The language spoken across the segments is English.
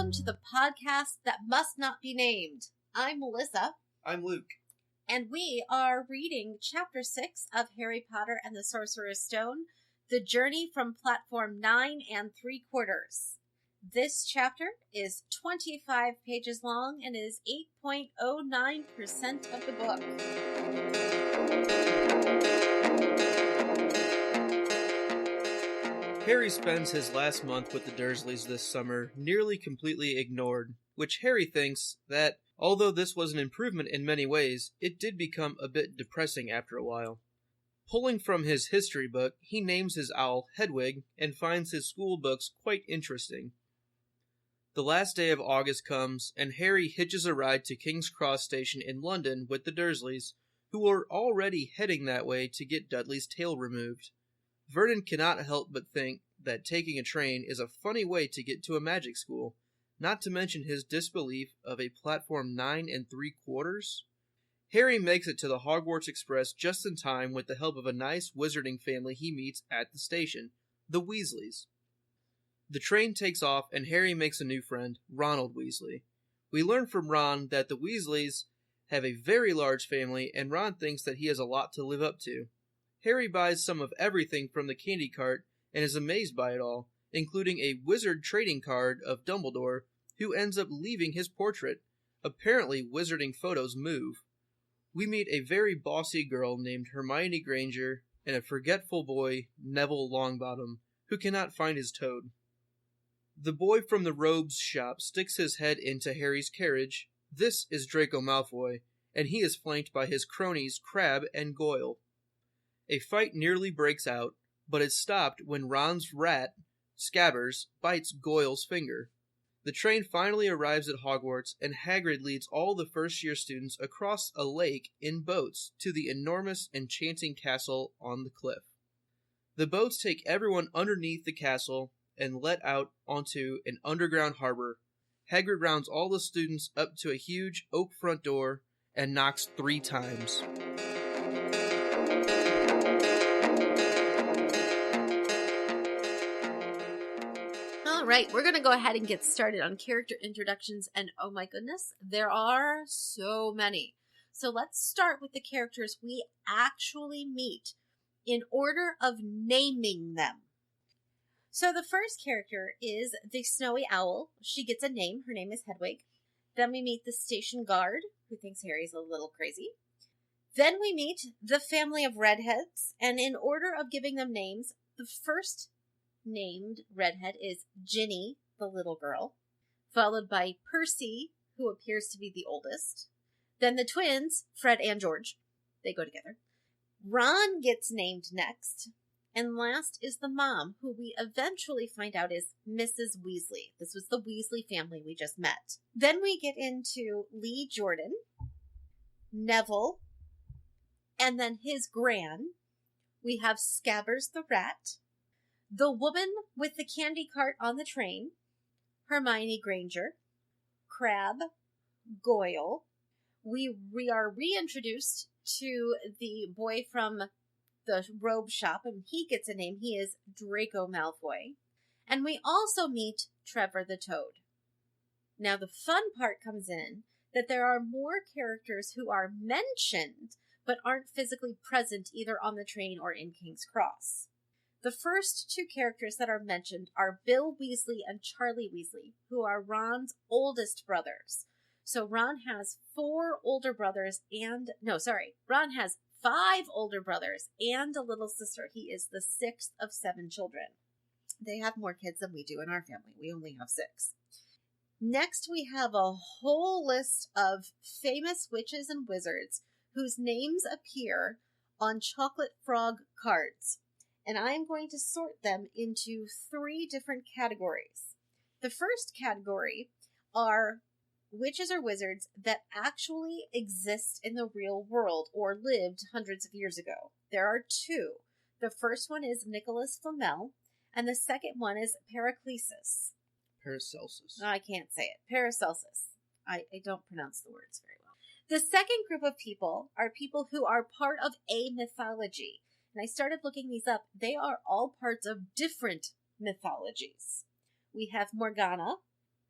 welcome to the podcast that must not be named. I'm Melissa. I'm Luke. And we are reading Chapter 6 of Harry Potter and the Sorcerer's Stone, The Journey from Platform 9 3/4. This chapter is 25 pages long and is 8.09% of the book. Harry spends his last month with the Dursleys this summer nearly completely ignored, which Harry thinks that, although this was an improvement in many ways, it did become a bit depressing after a while. Pulling from his history book, he names his owl Hedwig and finds his school books quite interesting. The last day of August comes, and Harry hitches a ride to King's Cross Station in London with the Dursleys, who are already heading that way to get Dudley's tail removed. Vernon cannot help but think that taking a train is a funny way to get to a magic school, not to mention his disbelief of a platform 9 3/4. Harry makes it to the Hogwarts Express just in time with the help of a nice wizarding family he meets at the station, the Weasleys. The train takes off and Harry makes a new friend, Ronald Weasley. We learn from Ron that the Weasleys have a very large family and Ron thinks that he has a lot to live up to. Harry buys some of everything from the candy cart and is amazed by it all, including a wizard trading card of Dumbledore, who ends up leaving his portrait. Apparently, wizarding photos move. We meet a very bossy girl named Hermione Granger and a forgetful boy, Neville Longbottom, who cannot find his toad. The boy from the robes shop sticks his head into Harry's carriage. This is Draco Malfoy, and he is flanked by his cronies Crabbe and Goyle. A fight nearly breaks out, but is stopped when Ron's rat, Scabbers, bites Goyle's finger. The train finally arrives at Hogwarts, and Hagrid leads all the first-year students across a lake in boats to the enormous enchanting castle on the cliff. The boats take everyone underneath the castle and let out onto an underground harbor. Hagrid rounds all the students up to a huge oak front door and knocks 3 times. Right, we're going to go ahead and get started on character introductions, and oh my goodness, there are so many. So let's start with the characters we actually meet in order of naming them. So the first character is the Snowy Owl. She gets a name. Her name is Hedwig. Then we meet the station guard, who thinks Harry's a little crazy. Then we meet the family of redheads, and in order of giving them names, the first named redhead is Ginny, the little girl, followed by Percy, who appears to be the oldest. Then the twins, Fred and George. They go together. Ron gets named next. And last is the mom, who we eventually find out is Mrs. Weasley. This was the Weasley family we just met. Then we get into Lee Jordan, Neville, and then his gran. We have Scabbers the rat, the woman with the candy cart on the train, Hermione Granger, Crabbe, Goyle. We are reintroduced to the boy from the robe shop, and he gets a name. He is Draco Malfoy. And we also meet Trevor the Toad. Now the fun part comes in that there are more characters who are mentioned but aren't physically present either on the train or in King's Cross. The first 2 characters that are mentioned are Bill Weasley and Charlie Weasley, who are Ron's oldest brothers. So Ron has 4 older brothers Ron has 5 older brothers and a little sister. He is the 6th of 7 children. They have more kids than we do in our family. We only have 6. Next, we have a whole list of famous witches and wizards whose names appear on chocolate frog cards. And I'm going to sort them into 3 different categories. The first category are witches or wizards that actually exist in the real world or lived hundreds of years ago. There are 2. The first one is Nicholas Flamel, and the second one is Paracelsus. Paracelsus. I can't say it. Paracelsus. I don't pronounce the words very well. The second group of people are people who are part of a mythology. And I started looking these up. They are all parts of different mythologies. We have Morgana,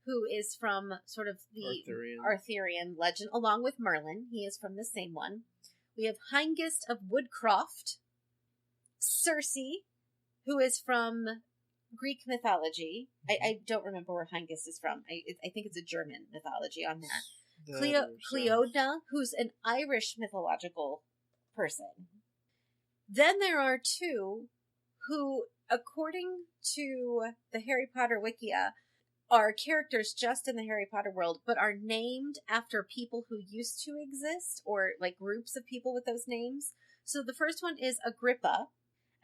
who is from sort of the Arthurian. Arthurian legend, along with Merlin. He is from the same one. We have Hengist of Woodcroft. Circe, who is from Greek mythology. I don't remember where Hengist is from. I think it's a German mythology on that. Cleodna, who's an Irish mythological person. Then there are two who, according to the Harry Potter Wikia, are characters just in the Harry Potter world, but are named after people who used to exist, or like groups of people with those names. So the first one is Agrippa,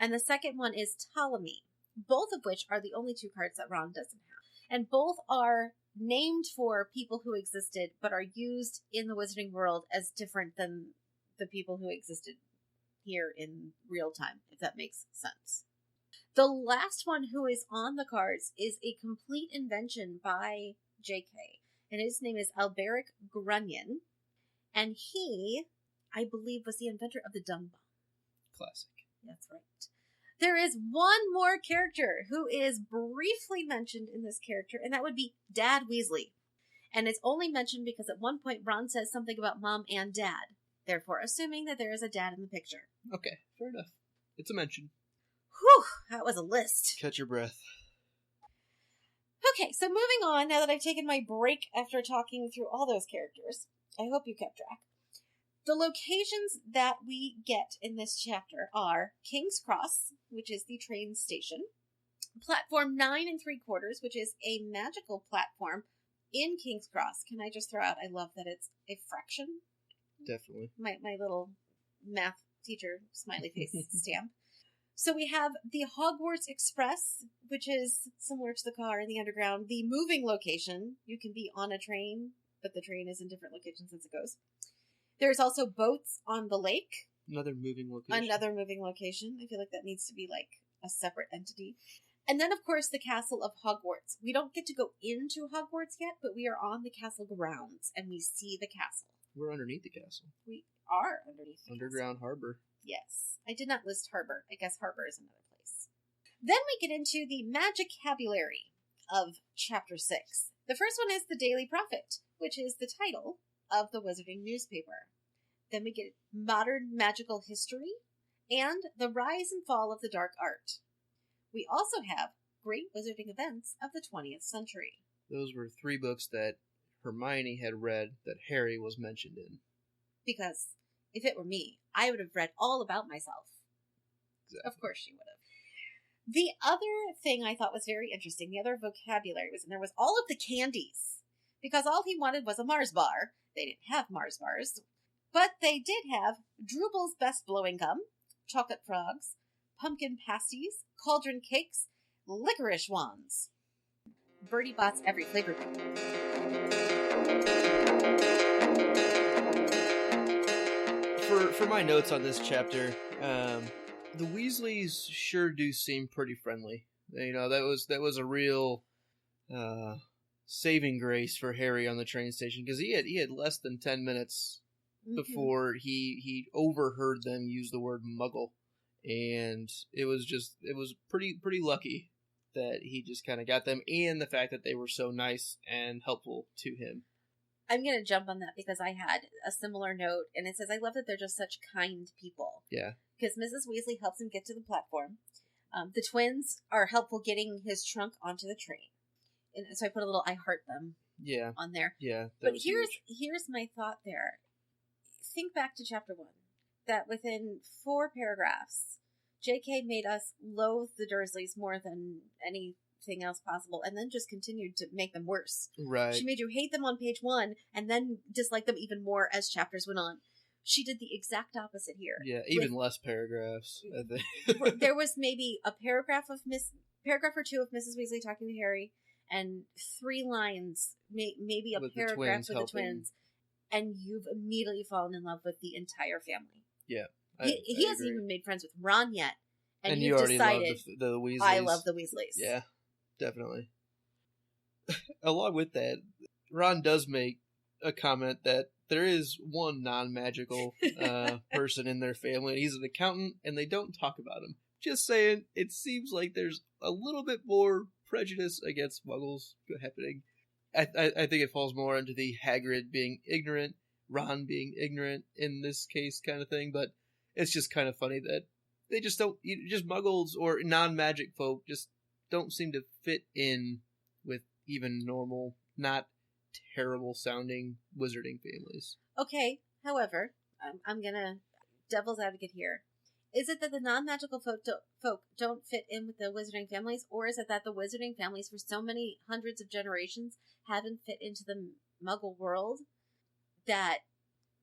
and the second one is Ptolemy, both of which are the only two cards that Ron doesn't have. And both are named for people who existed, but are used in the Wizarding world as different than the people who existed here in real time, if that makes sense. The last one who is on the cards is a complete invention by J.K., and his name is Alberic Grunion, and he, I believe, was the inventor of the dung bomb. Classic. That's right. There is one more character who is briefly mentioned in this character, and that would be Dad Weasley. And it's only mentioned because at one point Ron says something about Mom and Dad, therefore assuming that there is a dad in the picture. Okay, fair enough. It's a mention. Whew, that was a list. Catch your breath. Okay, so moving on, now that I've taken my break after talking through all those characters, I hope you kept track. The locations that we get in this chapter are King's Cross, which is the train station, platform 9 3/4, which is a magical platform in King's Cross. Can I just throw out, I love that it's a fraction. Definitely. My little math teacher smiley face stamp. So we have the Hogwarts Express, which is similar to the car in the underground. The moving location, you can be on a train, but the train is in different locations as it goes. There's also boats on the lake. Another moving location. I feel like that needs to be like a separate entity. And then, of course, the Castle of Hogwarts. We don't get to go into Hogwarts yet, but we are on the castle grounds, and we see the castle. We're underneath the castle. We are underneath the Underground harbor. Yes. I did not list harbor. I guess harbor is another place. Then we get into the Magicabulary of Chapter 6. The first one is the Daily Prophet, which is the title of the Wizarding newspaper. Then we get Modern Magical History and The Rise and Fall of the Dark Art. We also have Great Wizarding Events of the 20th Century. Those were 3 books that Hermione had read that Harry was mentioned in. Because if it were me, I would have read all about myself. Exactly. Of course she would have. The other thing I thought was very interesting, the other vocabulary was, and there was all of the candies. Because all he wanted was a Mars bar. They didn't have Mars bars. But they did have Drubel's Best Blowing Gum, Chocolate Frogs, Pumpkin Pasties, Cauldron Cakes, Licorice Wands. Bertie Bott's every flavor. For my notes on this chapter, the Weasleys sure do seem pretty friendly. You know, that was a real saving grace for Harry on the train station, because he had less than 10 minutes before he overheard them use the word Muggle, and it was pretty lucky that he just kind of got them, and the fact that they were so nice and helpful to him. I'm going to jump on that because I had a similar note, and it says, I love that they're just such kind people. Yeah. Because Mrs. Weasley helps him get to the platform. The twins are helpful getting his trunk onto the train. And so I put a little I heart them on there. Yeah. But here's my thought there. Think back to chapter 1. That within 4 paragraphs, J.K. made us loathe the Dursleys more than anything else possible, and then just continued to make them worse. Right. She made you hate them on page 1, and then dislike them even more as chapters went on. She did the exact opposite here. Yeah, even less paragraphs, I think. There was maybe a paragraph or 2 of Mrs. Weasley talking to Harry, and 3 lines, maybe a paragraph with the twins, and you've immediately fallen in love with the entire family. Yeah. He hasn't even made friends with Ron yet, and you you've already decided, love the Weasleys. I love the Weasleys. Yeah, definitely. Along with that, Ron does make a comment that there is one non-magical person in their family, and he's an accountant, and they don't talk about him. Just saying, it seems like there's a little bit more prejudice against Muggles happening. I think it falls more into the Hagrid being ignorant, Ron being ignorant in this case kind of thing, but it's just kind of funny that they just don't, just muggles or non-magic folk just don't seem to fit in with even normal, not terrible sounding wizarding families. Okay, however, I'm gonna devil's advocate here. Is it that the non-magical folk don't fit in with the wizarding families, or is it that the wizarding families for so many hundreds of generations haven't fit into the muggle world that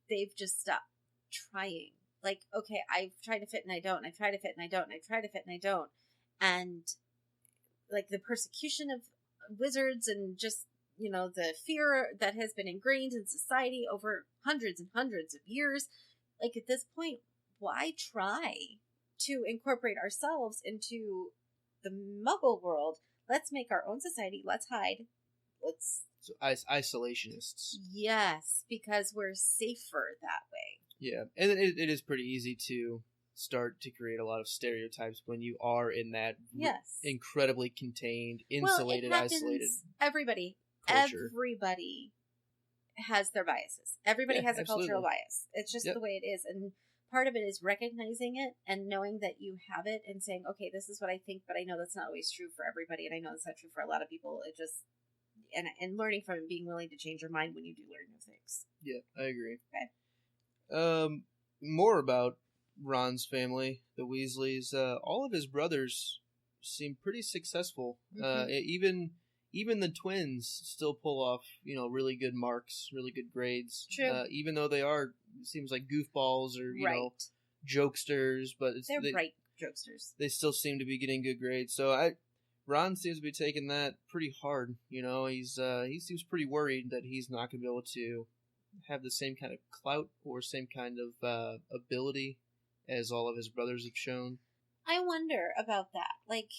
they've just stopped trying? Like, okay, I've tried to fit and I don't, and I've tried to fit and I don't, and I've tried to fit and I don't. And, like, the persecution of wizards and just, the fear that has been ingrained in society over hundreds and hundreds of years, like, at this point, why try to incorporate ourselves into the muggle world? Let's make our own society. Let's hide. So isolationists. Yes, because we're safer that way. Yeah, and it is pretty easy to start to create a lot of stereotypes when you are in that incredibly contained, insulated, isolated Everybody culture. Everybody has their biases. Everybody has a cultural bias. It's just the way it is. And part of it is recognizing it and knowing that you have it and saying, okay, this is what I think, but I know that's not always true for everybody, and I know that's not true for a lot of people. It just and learning from it, being willing to change your mind when you do learn new things. Yeah, I agree. Okay. More about Ron's family, the Weasleys. All of his brothers seem pretty successful. Mm-hmm. Even the twins still pull off, really good marks, really good grades. True. Even though they are, it seems like goofballs or jokesters, but they're bright jokesters. They still seem to be getting good grades. So Ron seems to be taking that pretty hard. He seems pretty worried that he's not going to be able to have the same kind of clout or same kind of ability as all of his brothers have shown. I wonder about that. Like,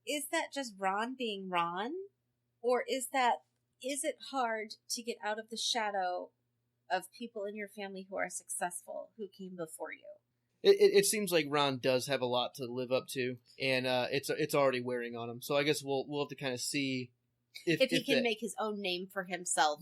is that just Ron being Ron? Or is it hard to get out of the shadow of people in your family who are successful, who came before you? It seems like Ron does have a lot to live up to, and it's already wearing on him. So I guess we'll have to kind of see if he can make his own name for himself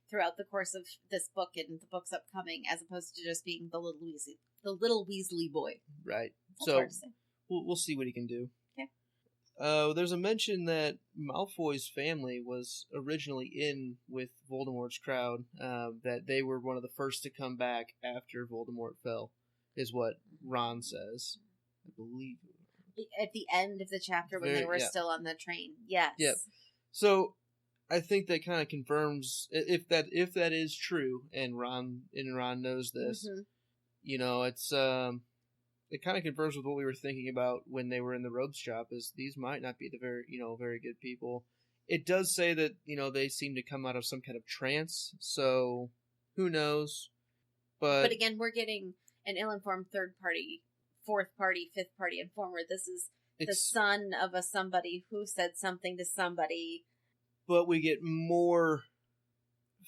throughout the course of this book and the books upcoming, as opposed to just being the little Weasley boy. Right. That's hard to say. We'll see what he can do. Okay. There's a mention that Malfoy's family was originally in with Voldemort's crowd. That they were one of the first to come back after Voldemort fell, is what Ron says. I believe at the end of the chapter when they were still on the train. Yes. Yep. So I think that kind of confirms if that is true, and Ron knows this. Mm-hmm. It's it kind of confirms with what we were thinking about when they were in the robes shop. Is these might not be the very good people. It does say that they seem to come out of some kind of trance. So who knows? But again, we're getting an ill-informed third party, fourth party, fifth party informer. This is the son of somebody who said something to somebody. But we get more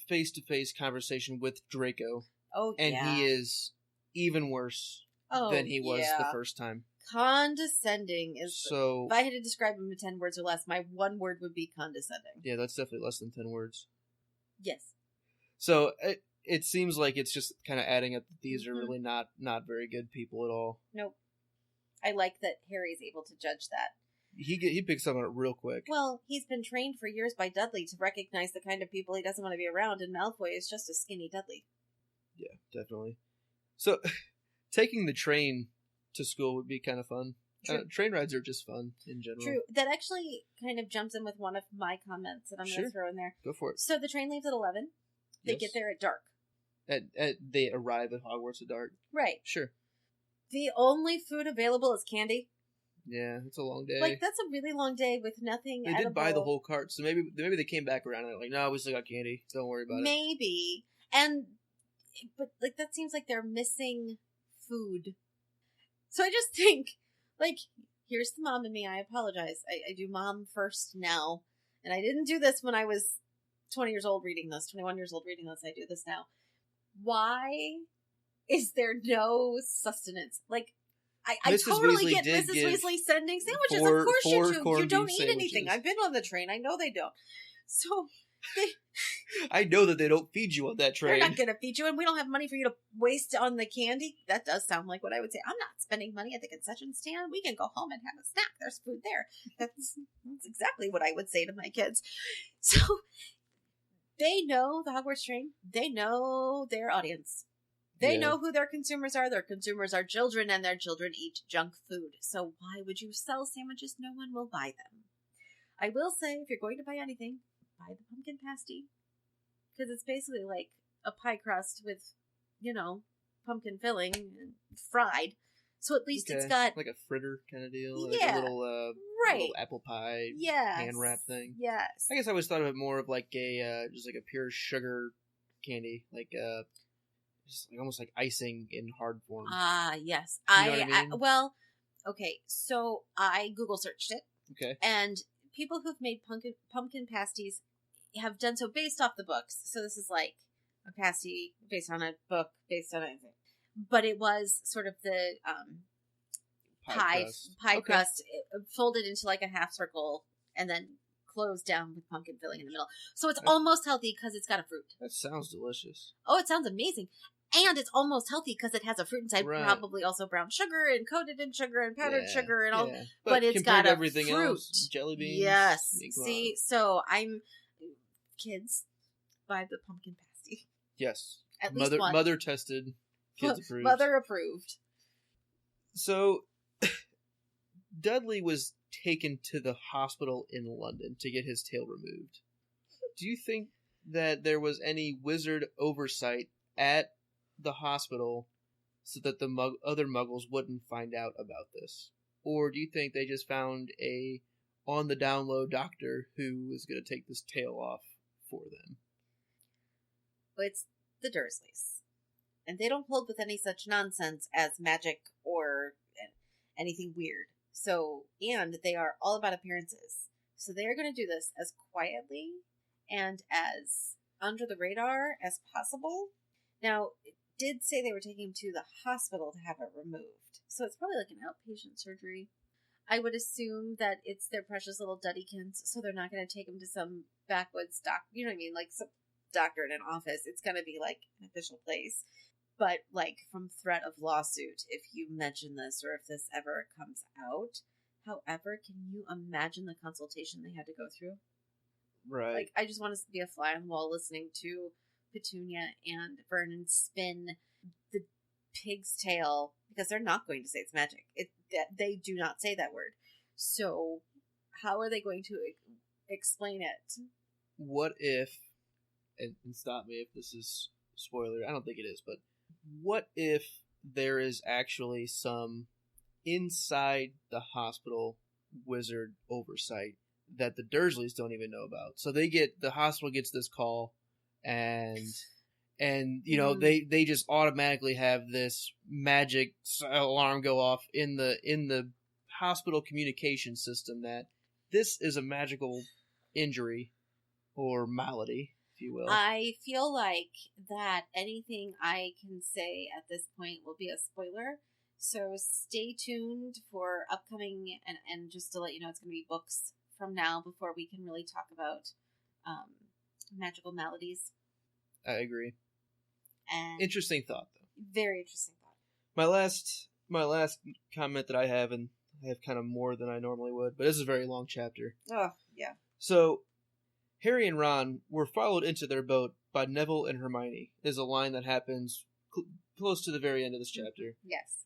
face-to-face conversation with Draco. Oh, and he is even worse than he was the first time. Condescending is... So, if I had to describe him in 10 words or less, my one word would be condescending. Yeah, that's definitely less than 10 words. Yes. So, it seems like it's just kind of adding up that these are really not very good people at all. Nope. I like that Harry's able to judge that. He picks up on it real quick. Well, he's been trained for years by Dudley to recognize the kind of people he doesn't want to be around, and Malfoy is just a skinny Dudley. Yeah, definitely. So, taking the train to school would be kind of fun. Train rides are just fun in general. True. That actually kind of jumps in with one of my comments that I'm going to throw in there. Go for it. So the train leaves at 11. They get there at dark. They arrive at Hogwarts at dark. Right. Sure. The only food available is candy. Yeah, it's a long day. Like, that's a really long day with nothing edible. They did buy the whole cart, so maybe they came back around and like, no, we still got candy. Don't worry about it. Maybe. But like, that seems like they're missing food. So I just think, like, here's the mom in me. I apologize. I do mom first now. And I didn't do this when I was 20 years old reading this, 21 years old reading this. I do this now. Why is there no sustenance? Like, I totally get Mrs. Weasley sending sandwiches. Of course you do. You don't eat anything. I've been on the train. I know they don't. So I know that they don't feed you on that They're train. not going to feed you, and we don't have money for you to waste on the candy. That does sound like what I would say. I'm not spending money at the concession stand. We can go home and have a snack. There's food there. That's exactly what I would say to my kids. So they know the Hogwarts train. They know their audience. They Yeah. know who their consumers are. Their consumers are children, and their children eat junk food. So why would you sell sandwiches? No one will buy them. I will say, if you're going to buy anything, buy the pumpkin pasty. Because it's basically like a pie crust with, pumpkin filling and fried. So at least it's got... like a fritter kind of deal. Yeah, Like a little, right. little apple pie Yes. hand wrap thing. Yes. I guess I always thought of it more of like just like a pure sugar candy. Like, just like almost like icing in hard form. Ah, yes. You know what I mean? Well, okay, so I Google searched it. Okay. And people who've made pumpkin pasties have done so based off the books. So this is like a pasty based on a book, based on anything. But it was sort of the pie crust folded into like a half circle and then closed down with pumpkin filling in the middle. So it's almost healthy because it's got a fruit. That sounds delicious. Oh, it sounds amazing. And it's almost healthy because it has a fruit inside, Right. Probably also brown sugar and coated in sugar and powdered sugar and all. Yeah. But it's compared got to a everything fruit. else, jelly beans. Yes. I mean, come See, on. so kids buy the pumpkin pasty. Yes. At least one. Mother tested, kids approved. Mother approved. So, Dudley was taken to the hospital in London to get his tail removed. Do you think that there was any wizard oversight at the hospital so that the other muggles wouldn't find out about this? Or do you think they just found a on-the-down-low doctor who was going to take this tail off for them? But it's the Dursleys. And they don't hold with any such nonsense as magic or anything weird. So, and they are all about appearances. So they are going to do this as quietly and as under the radar as possible. Now, it did say they were taking him to the hospital to have it removed. So it's probably like an outpatient surgery. I would assume that it's their precious little Duddykins, so they're not going to take him to some backwoods you know what I mean? Like some doctor in an office. It's going to be like an official place. But like from threat of lawsuit if you mention this or if this ever comes out. However, can you imagine the consultation they had to go through? Right. Like, I just want to be a fly on the wall listening to Petunia and Vernon spin the pig's tail, because they're not going to say it's magic. They do not say that word. So how are they going to explain it? What if, and stop me if this is spoiler, I don't think it is, but what if there is actually some inside the hospital wizard oversight that the Dursleys don't even know about? So the hospital gets this call, and they just automatically have this magic alarm go off in the hospital communication system that this is a magical injury or malady, if you will. I feel like that anything I can say at this point will be a spoiler. So stay tuned for upcoming, and just to let you know, it's going to be books from now before we can really talk about magical maladies. I agree. And Interesting thought, though. very interesting thought. My last comment that I have, and I have kind of more than I normally would, but this is a very long chapter. Oh, yeah. So, Harry and Ron were followed into their boat by Neville and Hermione, is a line that happens close to the very end of this chapter. Yes.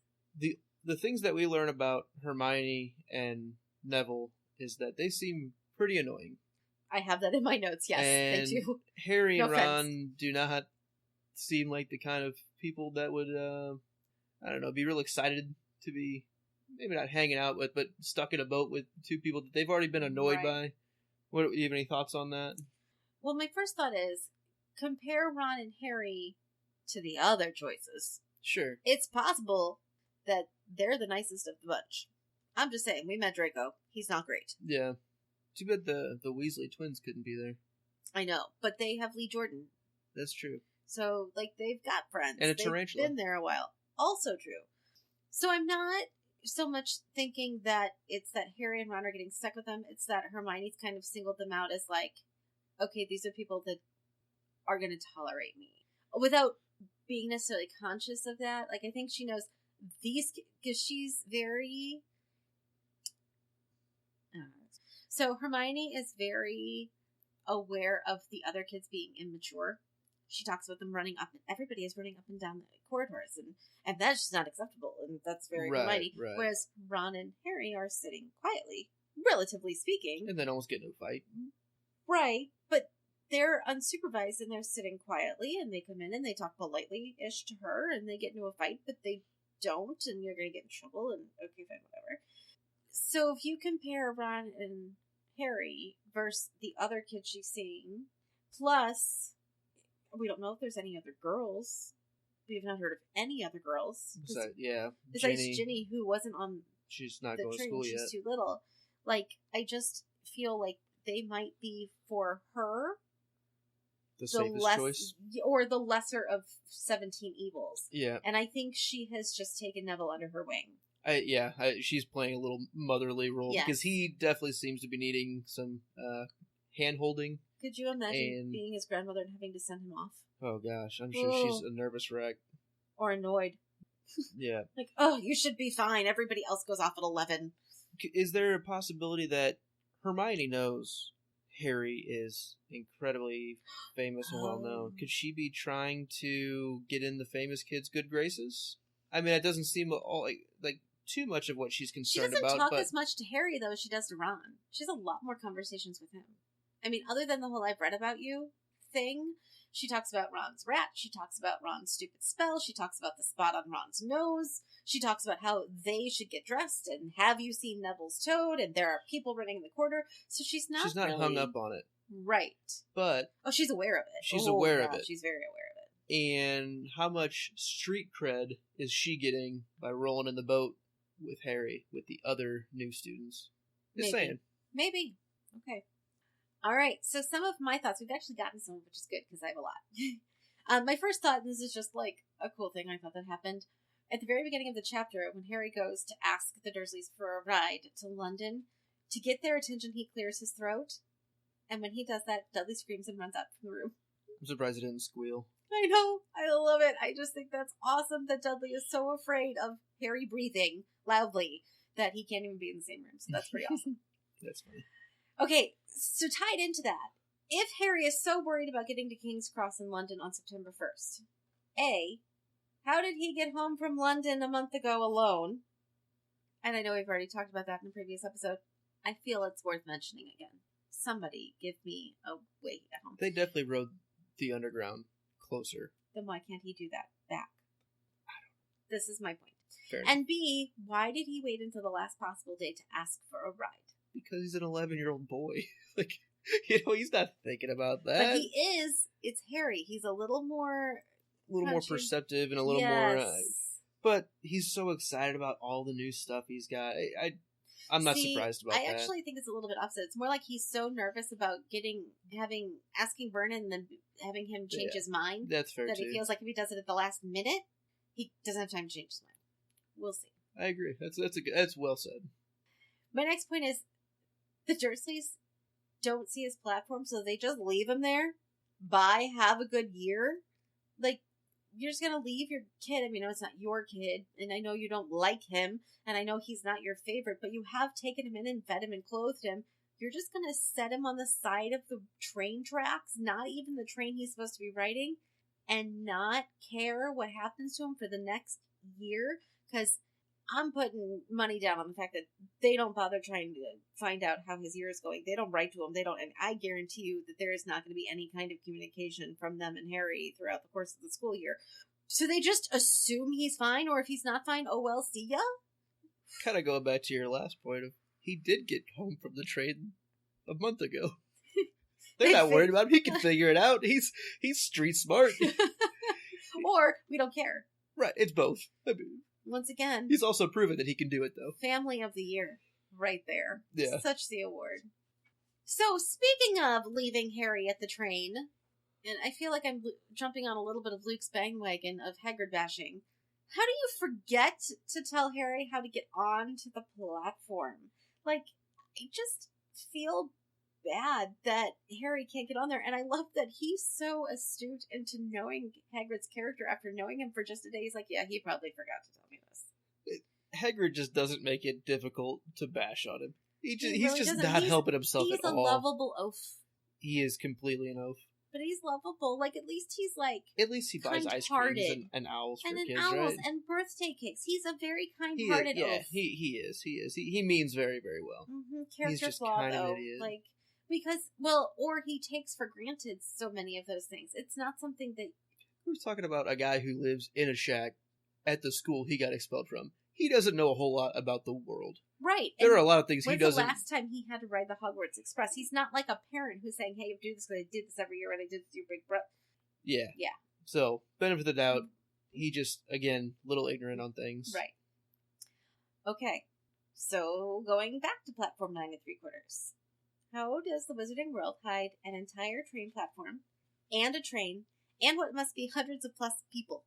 The things that we learn about Hermione and Neville is that they seem pretty annoying. I have that in my notes, yes, and they do. Harry No and offense. Ron do not seem like the kind of people that would, be real excited to be, maybe not hanging out with, but stuck in a boat with two people that they've already been annoyed by. Do you have any thoughts on that? Well, my first thought is, compare Ron and Harry to the other choices. Sure. It's possible that they're the nicest of the bunch. I'm just saying, we met Draco. He's not great. Yeah. Too bad the Weasley twins couldn't be there. I know, but they have Lee Jordan. That's true. So, like, they've got friends. And a They've tarantula. been there a while. Also true. So I'm not so much thinking that it's that Harry and Ron are getting stuck with them. It's that Hermione's kind of singled them out as, like, okay, these are people that are going to tolerate me without being necessarily conscious of that. Like, I think she knows these, because she's very, so Hermione is very aware of the other kids being immature. She talks about them running up, everybody is running up and down the corridors, and that's just not acceptable, and that's very Hermione. Right. Whereas Ron and Harry are sitting quietly, relatively speaking. And then almost get in a fight. Right, but they're unsupervised and they're sitting quietly, and they come in and they talk politely-ish to her, and they get into a fight, but they don't, and you're going to get in trouble, and okay, fine, whatever. So if you compare Ron and Harry versus the other kids she's seeing, plus, we don't know if there's any other girls. We've not heard of any other girls. Besides Ginny, who wasn't on she's not the going train, to school she's yet. too little. Like, I just feel like they might be, for her, The safest choice. or the lesser of 17 evils. Yeah. And I think she has just taken Neville under her wing. She's playing a little motherly role, Yes. because he definitely seems to be needing some hand-holding. Could you imagine being his grandmother and having to send him off? Oh gosh, I'm sure she's a nervous wreck. Or annoyed. Yeah. Like, oh, you should be fine. Everybody else goes off at 11. Is there a possibility that Hermione knows Harry is incredibly famous and well-known? Could she be trying to get in the famous kid's good graces? I mean, it doesn't seem all like too much of what she's concerned about. She doesn't talk as much to Harry, though, as she does to Ron. She has a lot more conversations with him. I mean, other than the whole I've read about you thing, she talks about Ron's rat, she talks about Ron's stupid spell, she talks about the spot on Ron's nose, she talks about how they should get dressed, and have you seen Neville's toad, and there are people running in the corridor, so she's not really hung up on it. Right. But oh, she's aware of it. She's aware of it. She's very aware of it. And how much street cred is she getting by rolling in the boat with Harry, with the other new students? Just saying. Maybe. Okay. All right. So some of my thoughts, we've actually gotten some, which is good because I have a lot. My first thought, and this is just like a cool thing I thought that happened. At the very beginning of the chapter, when Harry goes to ask the Dursleys for a ride to London, to get their attention, he clears his throat. And when he does that, Dudley screams and runs out from the room. I'm surprised it didn't squeal. I know. I love it. I just think that's awesome that Dudley is so afraid of Harry breathing loudly that he can't even be in the same room. So that's pretty awesome. That's funny. Okay, so tied into that, if Harry is so worried about getting to King's Cross in London on September 1st, A, how did he get home from London a month ago alone? And I know we've already talked about that in a previous episode. I feel it's worth mentioning again. Somebody give me a way to get home. They definitely rode the underground closer. Then why can't he do that back? This is my point. Fair and B, why did he wait until the last possible day to ask for a ride? Because he's an 11-year-old boy. Like, he's not thinking about that. But he is. It's Harry. He's a little more... more perceptive and a little more... but he's so excited about all the new stuff he's got. I'm not surprised about that. I actually think it's a little bit opposite. It's more like he's so nervous about asking Vernon and then having him change his mind. That's fair, that too. He feels like if he does it at the last minute, he doesn't have time to change his mind. We'll see. I agree. That's well said. My next point is the Dursleys don't see his platform, so they just leave him there. Bye, have a good year. Like, you're just gonna leave your kid. I mean, I know it's not your kid, and I know you don't like him, and I know he's not your favorite, but you have taken him in and fed him and clothed him. You're just gonna set him on the side of the train tracks, not even the train he's supposed to be riding, and not care what happens to him for the next year? Because I'm putting money down on the fact that they don't bother trying to find out how his year is going. They don't write to him. They don't, and I guarantee you that there is not going to be any kind of communication from them and Harry throughout the course of the school year. So they just assume he's fine, or if he's not fine, oh well, see ya? Kind of going back to your last point of, he did get home from the train a month ago. They're not worried about him. He can figure it out. He's street smart. Or we don't care. Right, it's both. I mean, once again, he's also proven that he can do it, though. Family of the Year, right there. Yeah. Such the award. So, speaking of leaving Harry at the train, and I feel like I'm jumping on a little bit of Luke's bandwagon of Hagrid bashing, how do you forget to tell Harry how to get onto the platform? Like, I just feel bad that Harry can't get on there. And I love that he's so astute into knowing Hagrid's character after knowing him for just a day. He's like, yeah, he probably forgot to tell me this. Hagrid just doesn't make it difficult to bash on him. He's really just doesn't. not helping himself He's at a all. lovable oaf. He is completely an oaf. But he's lovable. Like, at least he's like... At least he buys ice creams and owls for kids, owls right? and birthday cakes. He's a very kind-hearted oaf. He is. He means very, very well. Mm-hmm. Character He's just flaw, kind of though. an idiot. Like, because, well, or he takes for granted so many of those things. It's not something that... We're talking about a guy who lives in a shack at the school he got expelled from. He doesn't know a whole lot about the world. Right. There are a lot of things he doesn't... When's the last time he had to ride the Hogwarts Express? He's not like a parent who's saying, hey, you do this because I did this every year and I did this to your big brother. Yeah. Yeah. So, benefit of the doubt, he just, again, little ignorant on things. Right. Okay. So, going back to platform 9 3/4. How does the Wizarding World hide an entire train platform and a train and what must be hundreds of plus people?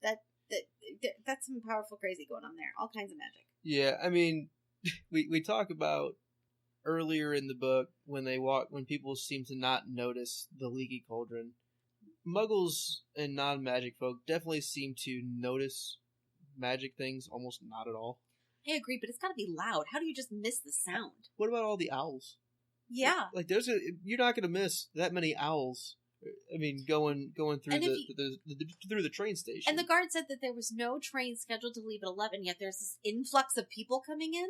That's some powerful crazy going on there. All kinds of magic. Yeah, I mean, we talk about earlier in the book when people seem to not notice the leaky cauldron. Muggles and non-magic folk definitely seem to notice magic things almost not at all. I agree, but it's got to be loud. How do you just miss the sound? What about all the owls? Yeah, like you're not going to miss that many owls. I mean, going through through the train station. And the guard said that there was no train scheduled to leave at 11, yet there's this influx of people coming in.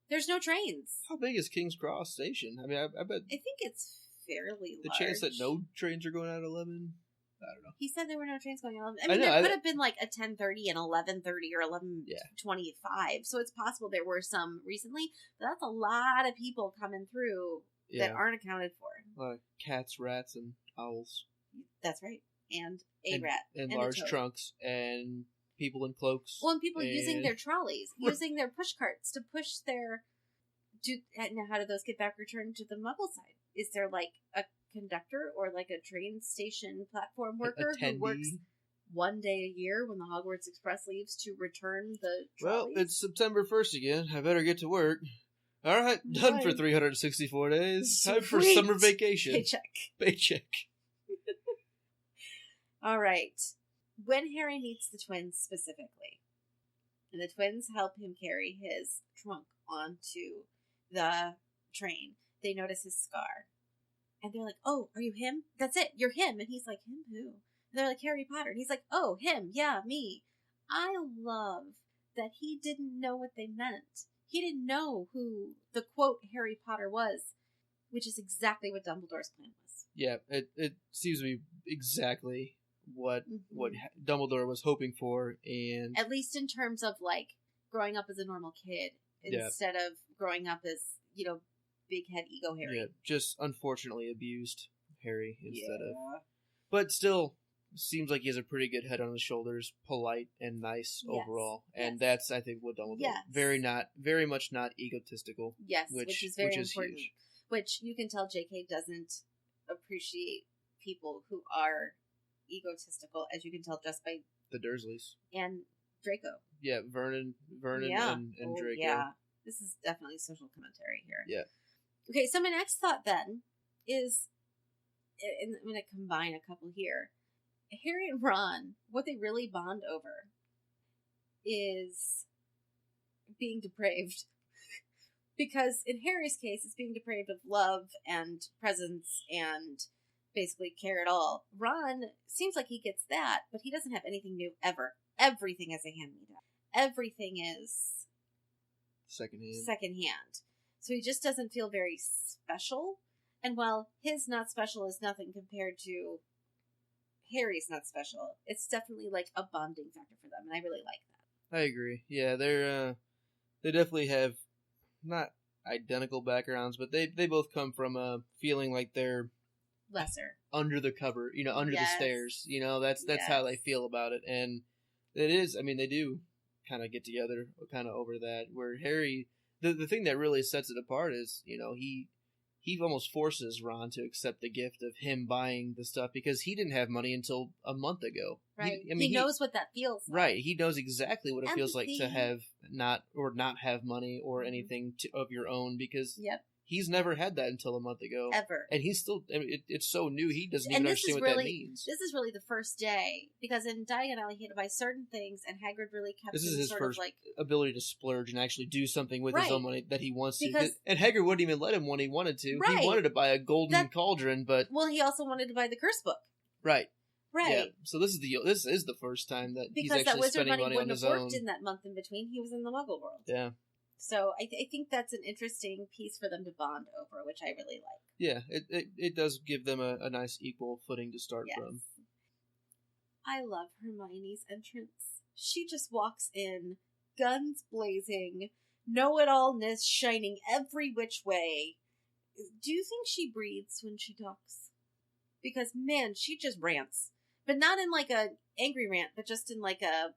There's no trains. How big is King's Cross Station? I mean, I bet... I think it's fairly large. The chance that no trains are going out at 11? I don't know. He said there were no trains going at 11. I mean, there could have been like a 10:30 and 11:30 or 11:25. So it's possible there were some recently, but that's a lot of people coming through that aren't accounted for. A lot of cats, rats, and owls. That's right. And a rat. And large trunks. And people in cloaks. Well, and people using their trolleys. Using their push carts to push their... Now, how do those get back returned to the Muggle side? Is there like a conductor or like a train station platform worker who works one day a year when the Hogwarts Express leaves to return the trolleys? Well, it's September 1st again. I better get to work. All right, done for 364 days. Time for summer vacation. Paycheck. All right. When Harry meets the twins specifically, and the twins help him carry his trunk onto the train, they notice his scar. And they're like, oh, are you him? That's it, you're him. And he's like, him who? And they're like, Harry Potter. And he's like, oh, him, yeah, me. I love that he didn't know what they meant. He didn't know who the quote Harry Potter was, which is exactly what Dumbledore's plan was. Yeah, it seems to be exactly what Dumbledore was hoping for, and at least in terms of like growing up as a normal kid instead of growing up as, big head ego Harry. Yeah, just unfortunately abused Harry instead of. But still, seems like he has a pretty good head on his shoulders, polite and nice overall, and that's I think what Dumbledore very much not egotistical. Yes, which is very important. Huge. Which you can tell J.K. doesn't appreciate people who are egotistical, as you can tell just by the Dursleys and Draco. Yeah, Vernon, and Draco. Yeah, this is definitely social commentary here. Yeah. Okay, so my next thought then is, and I'm going to combine a couple here. Harry and Ron, what they really bond over is being depraved. Because in Harry's case, it's being depraved of love and presence and basically care at all. Ron seems like he gets that, but he doesn't have anything new ever. Everything is a hand-me-down. Everything is secondhand. So he just doesn't feel very special. And while his not special is nothing compared to Harry's not special, it's definitely like a bonding factor for them, and I really like that. I agree. Yeah, they definitely have not identical backgrounds, but they both come from a feeling like they're lesser under the cover, under the stairs. That's how they feel about it, and it is. I mean, they do kind of get together, kind of over that. Where Harry, the thing that really sets it apart is, he almost forces Ron to accept the gift of him buying the stuff because he didn't have money until a month ago. Right. He knows what that feels like. Right. He knows exactly what it feels like to have not have money or anything of your own because he's never had that until a month ago. Ever. And he's still, I mean, it's so new, he doesn't And even this is understand what that really- means. This is really the first day, because in Diagon Alley he had to buy certain things, and Hagrid really kept This is him his sort first of like, ability to splurge and actually do something with his Right. own money that he wants to. Because- And Hagrid wouldn't even let him when he wanted to. Right. He wanted to buy a golden cauldron, but well, he also wanted to buy the curse book. right. Right. Yeah. So this is the first time that he's Because that actually wizard spending money money on wouldn't his have own. worked in that month in between. He was in the Muggle world. Yeah. So I think that's an interesting piece for them to bond over, which I really like. Yeah, it does give them a nice equal footing to start Yes. from. I love Hermione's entrance. She just walks in, guns blazing, know-it-allness shining every which way. Do you think she breathes when she talks? Because, man, she just rants. But not in like a angry rant, but just in like a...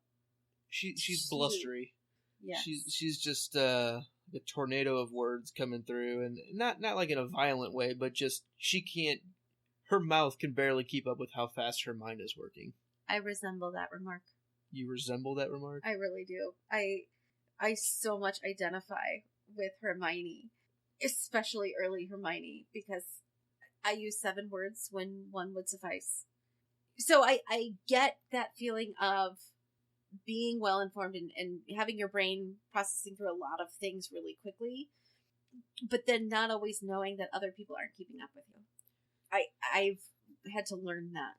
She's blustery. Yeah. She's just a tornado of words coming through, and not like in a violent way, but just she can't. Her mouth can barely keep up with how fast her mind is working. I resemble that remark. You resemble that remark? I really do. I so much identify with Hermione, especially early Hermione, because I use 7 words when one would suffice. So I get that feeling of being well informed and having your brain processing through a lot of things really quickly, but then not always knowing that other people aren't keeping up with you. I've had to learn that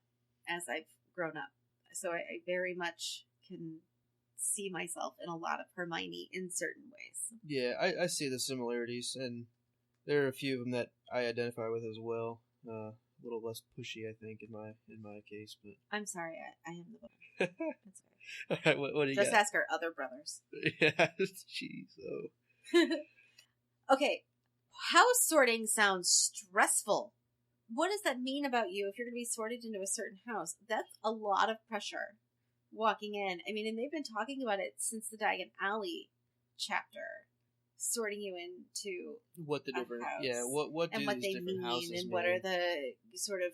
as I've grown up. So I very much can see myself in a lot of Hermione in certain ways. Yeah, I see the similarities, and there are a few of them that I identify with as well. A little less pushy, I think, in my case, but I'm sorry, I am the book. That's all right, what do you Just got? ask our other brothers. Yeah, jeez. Oh. Okay, house sorting sounds stressful. What does that mean about you if you're going to be sorted into a certain house? That's a lot of pressure walking in. I mean, and they've been talking about it since the Diagon Alley chapter, sorting you into What the a different house. what do and what these they different mean houses and what are mean? the sort of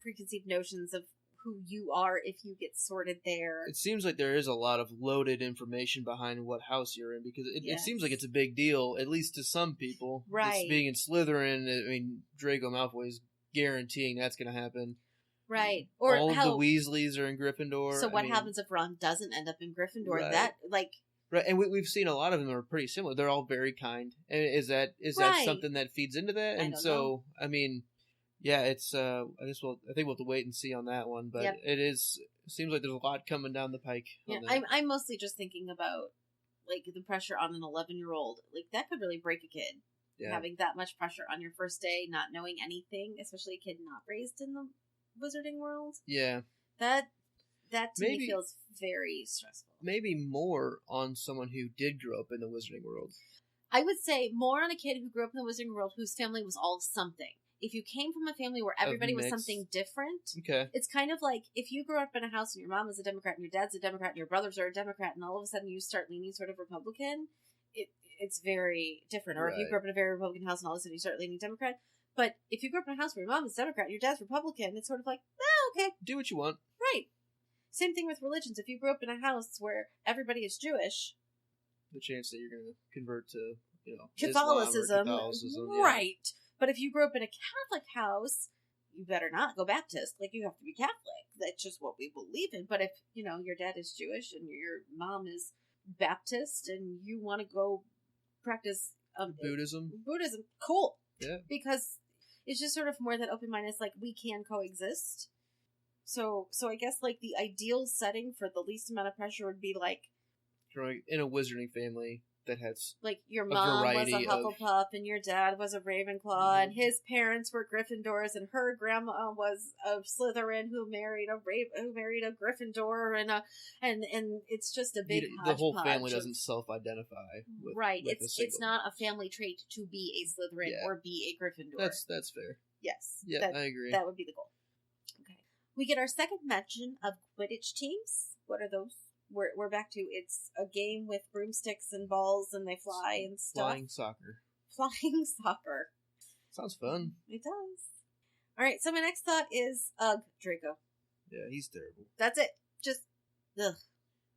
preconceived notions of who you are if you get sorted there. It seems like there is a lot of loaded information behind what house you're in, because it Yes. seems like it's a big deal, at least to some people. Right. It's being in Slytherin, I mean, Draco Malfoy is guaranteeing that's going to happen. Right. Or all how, of the Weasleys are in Gryffindor. so I what mean, happens if Ron doesn't end up in Gryffindor? Right. That, like, Right, and we've seen a lot of them are pretty similar. They're all very kind. And is that Right. something that feeds into that? I And don't so, know. I mean, yeah, it's I think we'll have to wait and see on that one. But Yep. it seems like there's a lot coming down the pike. yeah, on that. I'm mostly just thinking about, like, the pressure on an 11-year-old. Like, that could really break a kid. Yeah. Having that much pressure on your first day, not knowing anything, especially a kid not raised in the wizarding world. Yeah. That to me Maybe- feels very stressful. Maybe more on someone who did grow up in the Wizarding world. I would say more on a kid who grew up in the wizarding world whose family was all something. If you came from a family where everybody was mix. something different, Okay. it's kind of like if you grew up in a house and your mom is a Democrat and your dad's a Democrat and your brothers are a Democrat, and all of a sudden you start leaning sort of Republican, it's very different. Or if you Right. grew up in a very Republican house and all of a sudden you start leaning Democrat. But if you grew up in a house where your mom is Democrat and your dad's Republican, it's sort of like, okay, Do what you want. right. Same thing with religions. If you grew up in a house where everybody is Jewish, The chance that you're going to convert to, Catholicism, Catholicism, yeah. right? But if you grew up in a Catholic house, you better not go Baptist. Like, you have to be Catholic. That's just what we believe in. But if your dad is Jewish and your mom is Baptist, and you want to go practice Buddhism. cool. Yeah. Because it's just sort of more that open mindedness. Like, we can coexist. So I guess like the ideal setting for the least amount of pressure would be like Growing in a Wizarding family that has your mom was a variety of- Hufflepuff and your dad was a Ravenclaw and his parents were Gryffindors and her grandma was a Slytherin who married a Gryffindor and it's just a big the whole hodgepodge family of- doesn't self-identify with, right. with a It's single. not a family trait to be a Slytherin Yeah. or be a Gryffindor. That's fair. yes. Yeah, I agree. That would be the goal. Okay. We get our second mention of Quidditch teams. What are those? We're back to it's a game with broomsticks and balls and they fly and stuff. Flying soccer. Flying soccer. Sounds fun. It does. All right, so my next thought is Draco. Yeah, he's terrible. That's it. Just ugh.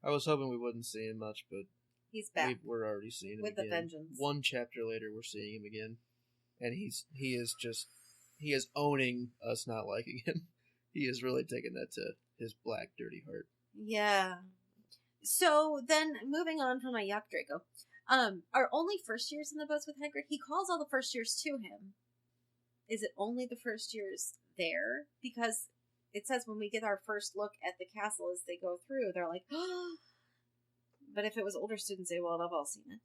I was hoping we wouldn't see him much, but He's back we're already seeing him with a again. vengeance. One chapter later, we're seeing him again. and he is owning us not liking him. He is really taking that to his black, dirty heart. Yeah. So then, moving on from my yuck Draco, are only first years in the boats with Hagrid? He calls all the first years to him. Is it only the first years there? Because it says when we get our first look at the castle as they go through, they're like, oh. But if it was older students, they will have all seen it.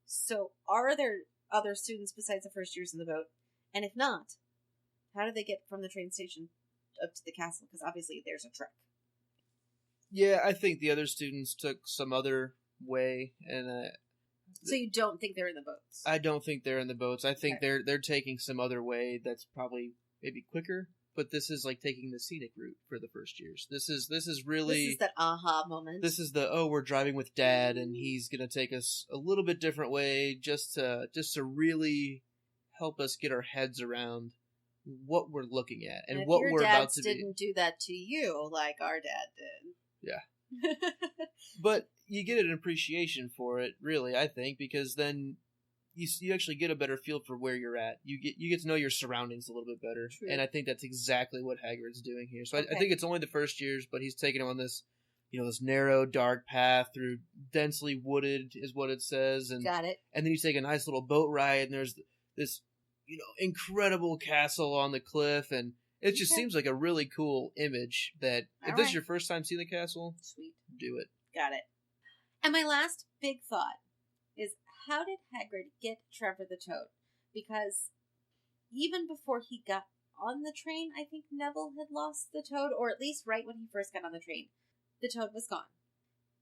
So are there other students besides the first years in the boat? And if not, how do they get from the train station up to the castle? Because obviously there's a trek. Yeah, I think the other students took some other way, and so you don't think they're in the boats? I don't think they're in the boats. I think they're taking some other way that's probably maybe quicker. But this is like taking the scenic route for the first years. This is really... This is that aha moment. This is we're driving with Dad, and he's going to take us a little bit different way just to really help us get our heads around what we're looking at and what we're about to be. Your dads didn't do that to you like our dad did. Yeah. But you get an appreciation for it, really, I think, because then... You actually get a better feel for where you're at. You get to know your surroundings a little bit better. True. And I think that's exactly what Hagrid's doing here. So okay. I think it's only the first years, but he's taking them on this, this narrow, dark path through densely wooded, is what it says. And got it. And then you take a nice little boat ride, and there's this, incredible castle on the cliff, and it just seems like a really cool image. That if this is your first time seeing the castle, sweet, do it. Got it. And my last big thought is, how did Hagrid get Trevor the Toad? Because even before he got on the train, I think Neville had lost the Toad, or at least right when he first got on the train, the Toad was gone.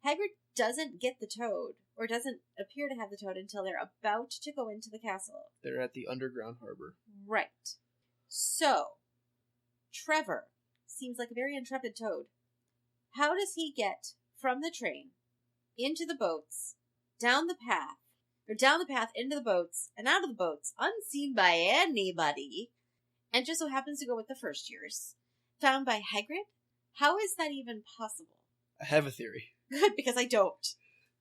Hagrid doesn't get the Toad, or doesn't appear to have the Toad until they're about to go into the castle. They're at the underground harbor. Right. So, Trevor seems like a very intrepid Toad. How does he get from the train into the boats, down the path, into the boats, and out of the boats, unseen by anybody, and just so happens to go with the first years, found by Hagrid? How is that even possible? I have a theory. Good, because I don't.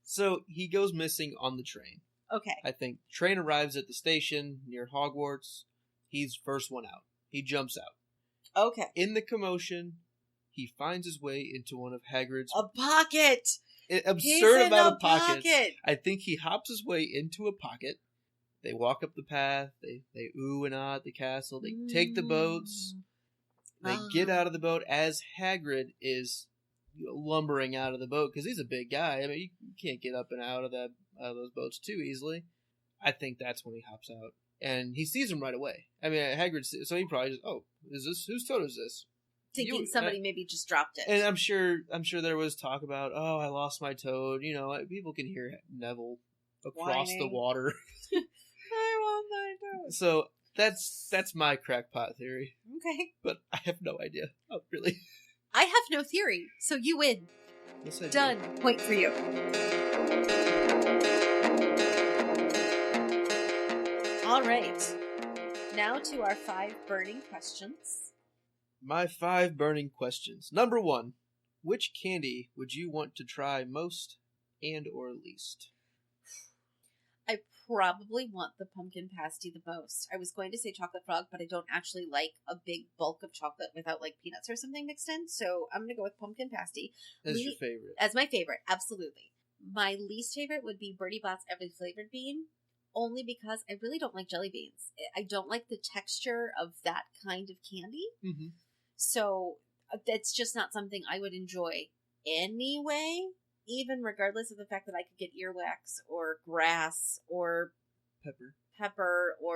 So, he goes missing on the train. Okay. I think train arrives at the station near Hogwarts. He's first one out. He jumps out. Okay. In the commotion, he finds his way into one of Hagrid's... A pocket! Absurd amount of pockets. I think he hops his way into a pocket. They walk up the path. They ooh and ah at the castle. They take the boats. They get out of the boat as Hagrid is lumbering out of the boat because he's a big guy. I mean, you can't get up and out of those boats too easily. I think that's when he hops out, and he sees him right away. I mean, Hagrid. So he probably just, is this whose Toad is this? Thinking somebody maybe just dropped it. And I'm sure there was talk about, I lost my Toad. People can hear Neville across the water. I want my Toad. So that's my crackpot theory. Okay. But I have no idea. Oh, really? I have no theory, so you win. Yes, I do. Done. Point for you. All right. Now to our 5 burning questions. My 5 burning questions. Number 1. Which candy would you want to try most and or least? I probably want the pumpkin pasty the most. I was going to say chocolate frog, but I don't actually like a big bulk of chocolate without like peanuts or something mixed in. So I'm going to go with pumpkin pasty. As your favorite. As my favorite, absolutely. My least favorite would be Bertie Bott's Every Flavored Bean. Only because I really don't like jelly beans. I don't like the texture of that kind of candy. Mm-hmm. So that's just not something I would enjoy anyway, even regardless of the fact that I could get earwax or grass or pepper or,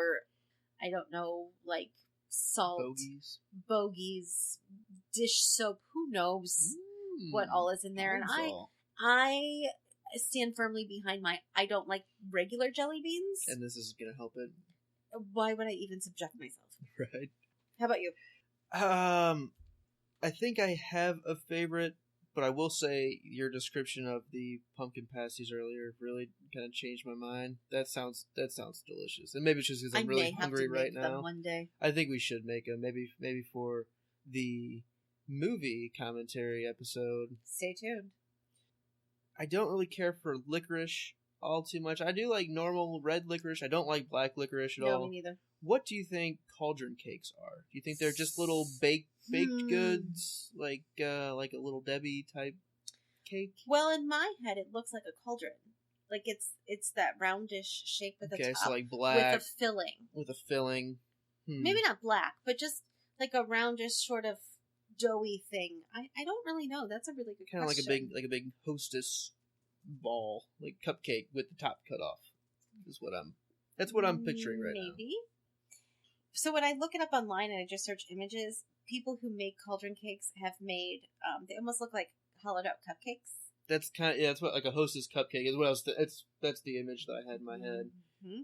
I don't know, like salt, bogies, dish soap, who knows what all is in there. And I stand firmly behind I don't like regular jelly beans. And this is going to help it. Why would I even subject myself? Right. How about you? I think I have a favorite, but I will say your description of the pumpkin pasties earlier really kind of changed my mind. That sounds delicious, and maybe it's just because I'm really hungry right now. One day, I think we should make them maybe for the movie commentary episode. Stay tuned. I don't really care for licorice all too much. I do like normal red licorice. I don't like black licorice at all. No, me neither. what do you think cauldron cakes are? Do you think they're just little baked goods, like a Little Debbie type cake? Well, in my head, it looks like a cauldron. Like it's that roundish shape with a top, so like black with a filling. With a filling. Maybe not black, but just like a roundish sort of doughy thing. I don't really know. That's a really good question. Kind of like a big Hostess ball, like cupcake with the top cut off. That's what I'm picturing right now. Maybe. So when I look it up online and I just search images, people who make cauldron cakes have made they almost look like hollowed out cupcakes. That's that's what like a Hostess cupcake is. What else? That's the image that I had in my head. Mm-hmm.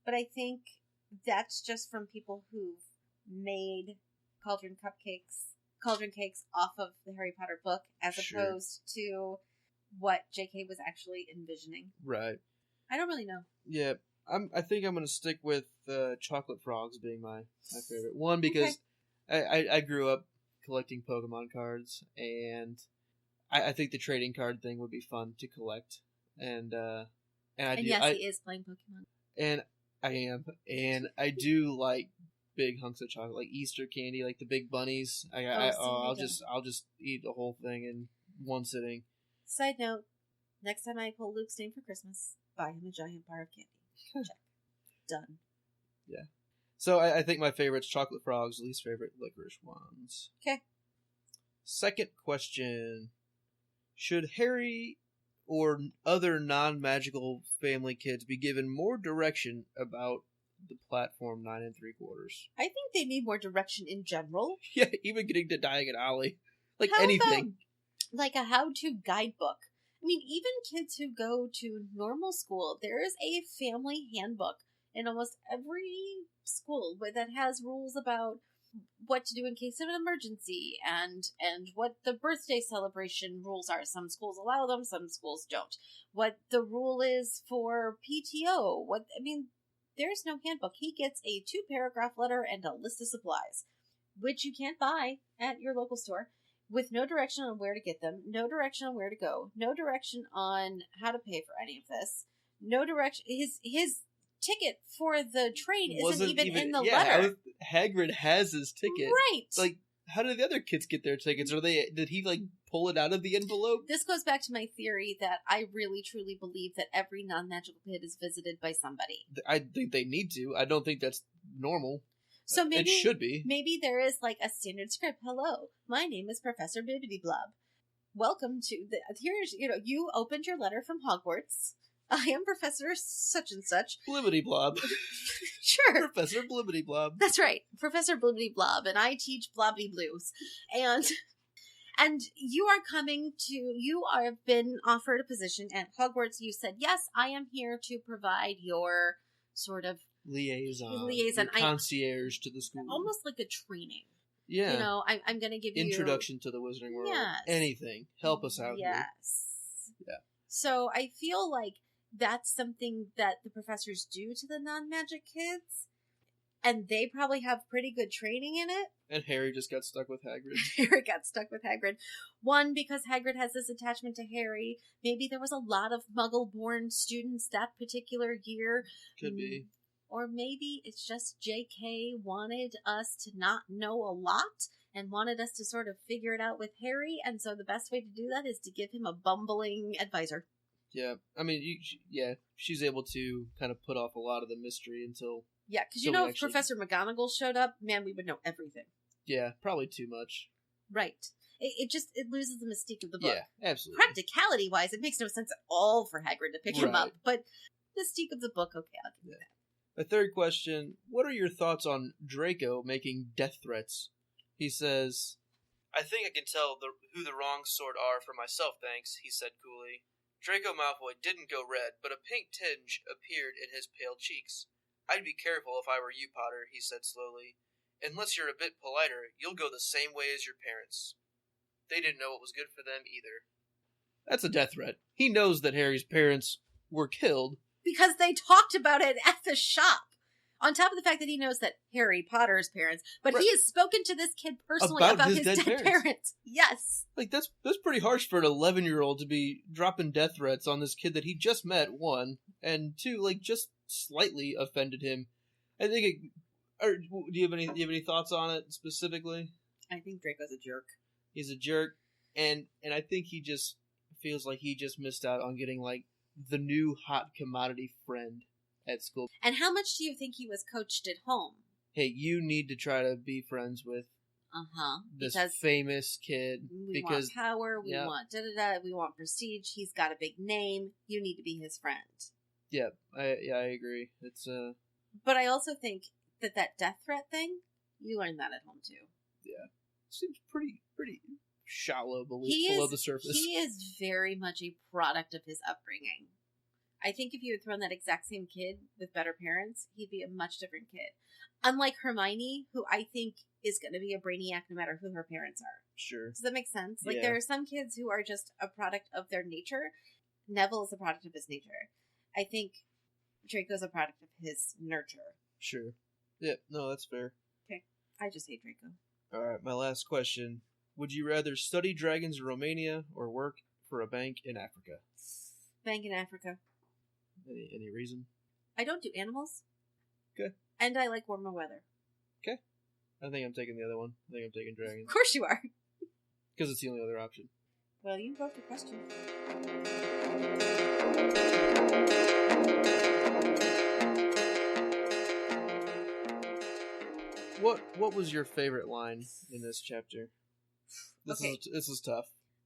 But I think that's just from people who've made cauldron cakes off of the Harry Potter book, as opposed to what J.K. was actually envisioning. Right. I don't really know. Yeah, I think I'm gonna stick with chocolate frogs being my favorite one because I grew up collecting Pokemon cards, and I think the trading card thing would be fun to collect, and he is playing Pokemon, and I am, and I do like big hunks of chocolate, like Easter candy, like the big bunnies. I'll just eat the whole thing in one sitting. Side note: next time I pull Luke's name for Christmas, buy him a giant bar of candy. Check. Done. Yeah. So I think my favorite's chocolate frogs, least favorite licorice ones. Okay. Second question. Should Harry or other non-magical family kids be given more direction about the platform 9 3/4? I think they need more direction in general. Yeah, even getting to Diagon Alley. Like How anything. about, like a how-to guidebook. I mean, even kids who go to normal school, there is a family handbook in almost every school that has rules about what to do in case of an emergency and what the birthday celebration rules are. Some schools allow them, some schools don't. What the rule is for PTO. There's no handbook. He gets a 2-paragraph letter and a list of supplies, which you can't buy at your local store, with no direction on where to get them, no direction on where to go, no direction on how to pay for any of this, no direction. His ticket for the train isn't even in the letter. Hagrid has his ticket. Right. Like, how did the other kids get their tickets? Did he, like, pull it out of the envelope? This goes back to my theory that I really, truly believe that every non-magical kid is visited by somebody. I think they need to. I don't think that's normal. So maybe it should be. Maybe there is like a standard script. Hello, my name is Professor Bibbidi Blob. Welcome to here's you opened your letter from Hogwarts. I am Professor such and such. Blibbidi Blob. Sure. Professor Blibbidi Blob. That's right. Professor Blibbidi Blob, and I teach Blobby Blues. And you have been offered a position at Hogwarts. You said, yes, I am here to provide your sort of liaison, concierge to the school, almost like a training. Yeah, I'm going to give you introduction to the Wizarding World. Yes. Anything, help us out. Yes. Here. Yeah. So I feel like that's something that the professors do to the non-magic kids, and they probably have pretty good training in it. And Harry just got stuck with Hagrid. Harry got stuck with Hagrid. One, because Hagrid has this attachment to Harry. Maybe there was a lot of Muggle-born students that particular year. Could be. Or maybe it's just J.K. wanted us to not know a lot and wanted us to sort of figure it out with Harry, and so the best way to do that is to give him a bumbling advisor. Yeah, I mean, she's able to kind of put off a lot of the mystery until... Yeah, because if Professor McGonagall showed up, man, we would know everything. Yeah, probably too much. Right. It loses the mystique of the book. Yeah, absolutely. Practicality-wise, it makes no sense at all for Hagrid to pick him up, but mystique of the book, okay, I'll give you that. The third question, what are your thoughts on Draco making death threats? He says, I think I can tell who the wrong sort are for myself, thanks, he said coolly. Draco Malfoy didn't go red, but a pink tinge appeared in his pale cheeks. I'd be careful if I were you, Potter, he said slowly. Unless you're a bit politer, you'll go the same way as your parents. They didn't know what was good for them either. That's a death threat. He knows that Harry's parents were killed. Because they talked about it at the shop. On top of the fact that he knows that Harry Potter's parents, but he has spoken to this kid personally about his dead parents. Yes. Like, that's pretty harsh for an 11-year-old to be dropping death threats on this kid that he just met, one, and two, like, just slightly offended him. I think it. Or do you have any thoughts on it specifically? I think Draco's a jerk. He's a jerk, and I think he just feels like he just missed out on getting like the new hot commodity friend at school. And how much do you think he was coached at home? Hey, you need to try to be friends with this famous kid we because want power, we want we want prestige. He's got a big name. You need to be his friend. Yeah, I agree. It's But I also think that death threat thing, you learned that at home too. Yeah, seems pretty shallow below the surface. He is very much a product of his upbringing. I think if you had thrown that exact same kid with better parents, he'd be a much different kid. Unlike Hermione, who I think is going to be a brainiac no matter who her parents are. Sure. Does that make sense? Like, there are some kids who are just a product of their nature. Neville is a product of his nature. I think Draco's a product of his nurture. Sure. Yeah, no, that's fair. Okay. I just hate Draco. Alright, my last question. Would you rather study dragons in Romania or work for a bank in Africa? Bank in Africa. Any reason? I don't do animals. Okay. And I like warmer weather. Okay. I think I'm taking the other one. I think I'm taking dragons. Of course you are. Because it's the only other option. Well, you broke the question. What was your favorite line in this chapter? This is tough.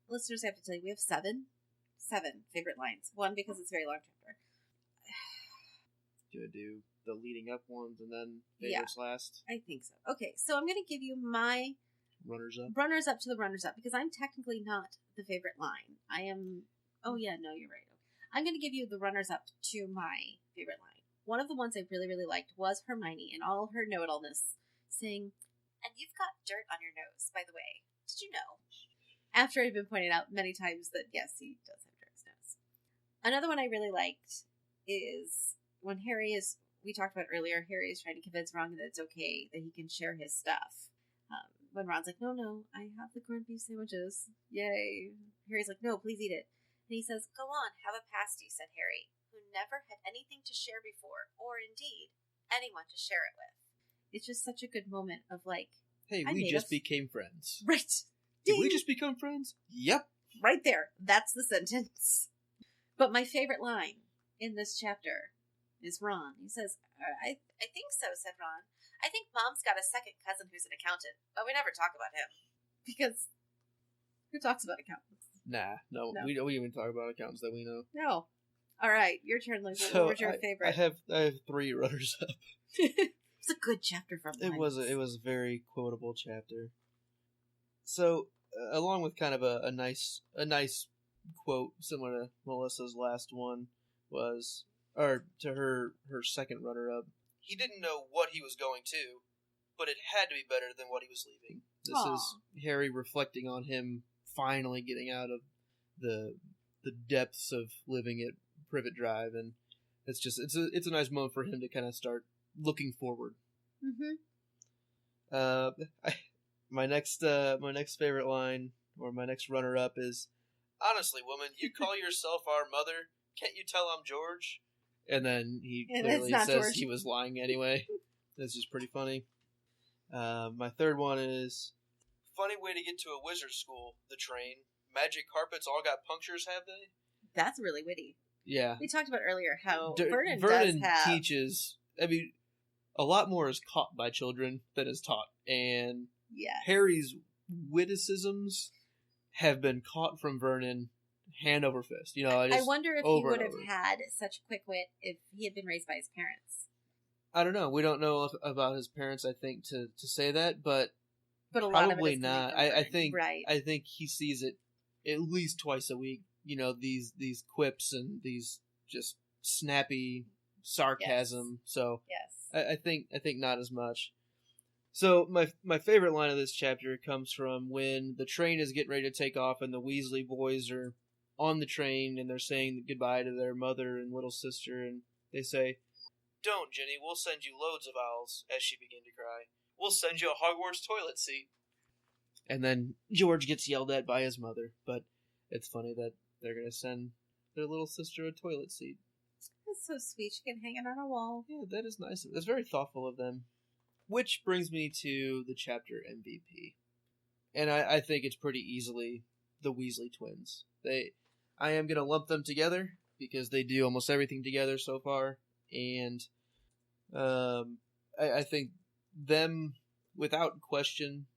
Listeners, I have to tell you, we have seven favorite lines. One, because it's a very long chapter. Do I do the leading up ones and then favorites last? I think so. Okay, so I'm going to give you my runners up to the runners up, because I'm technically not the favorite line. I am. Oh yeah, no, you're right. I'm going to give you the runners up to my favorite line. One of the ones I really, really liked was Hermione and all her know-it-allness saying, "And you've got dirt on your nose, by the way. Did you know?" After it had been pointed out many times that, yes, he does have dirt on his nose. Another one I really liked is when we talked about earlier, Harry is trying to convince Ron that it's okay that he can share his stuff. When Ron's like, no, I have the corned beef sandwiches. Yay. Harry's like, no, please eat it. And he says, "Go on, have a pasty," said Harry, who never had anything to share before, or indeed, anyone to share it with. It's just such a good moment of like, hey, we just became friends. Right. Did we just become friends? Yep. Right there. That's the sentence. But my favorite line in this chapter is Ron. He says, I think so, said Ron. "I think Mom's got a second cousin who's an accountant, but we never talk about him." Because who talks about accountants? Nah, no. We don't even talk about accountants that we know. No. All right, your turn, Luke. So what was your favorite? I have 3 runners up. It's a good chapter from It was a very quotable chapter. So, along with kind of a nice quote similar to Melissa's last one was, or to her second runner-up, he didn't know what he was going to, but it had to be better than what he was leaving. This is Harry reflecting on him finally getting out of the depths of living at Privet Drive, and it's a nice moment for him to kind of start looking forward. Mm-hmm. My next favorite line, or my next runner-up, is, "Honestly, woman, you call yourself our mother? Can't you tell I'm George?" And then he clearly says George. He was lying anyway. This is pretty funny. My third one is, "Funny way to get to a wizard school, the train. Magic carpets all got punctures, have they?" That's really witty. Yeah. We talked about earlier how Vernon does have... teaches, I mean, a lot more is caught by children than is taught. And Harry's witticisms have been caught from Vernon hand over fist. I wonder if he would have had such quick wit if he had been raised by his parents. I don't know. We don't know about his parents, I think, to say that, but a lot probably of it is not. I think he sees it at least twice a week. These quips and these just snappy sarcasm. Yes. So I think not as much. So my favorite line of this chapter comes from when the train is getting ready to take off and the Weasley boys are on the train and they're saying goodbye to their mother and little sister, and they say, "Don't, Ginny, we'll send you loads of owls," as she began to cry. "We'll send you a Hogwarts toilet seat." And then George gets yelled at by his mother, but it's funny that they're going to send their little sister a toilet seat. That's so sweet. She can hang it on a wall. Yeah, that is nice. That's very thoughtful of them. Which brings me to the chapter MVP. And I think it's pretty easily the Weasley twins. I am going to lump them together because they do almost everything together so far. And I think them, without question,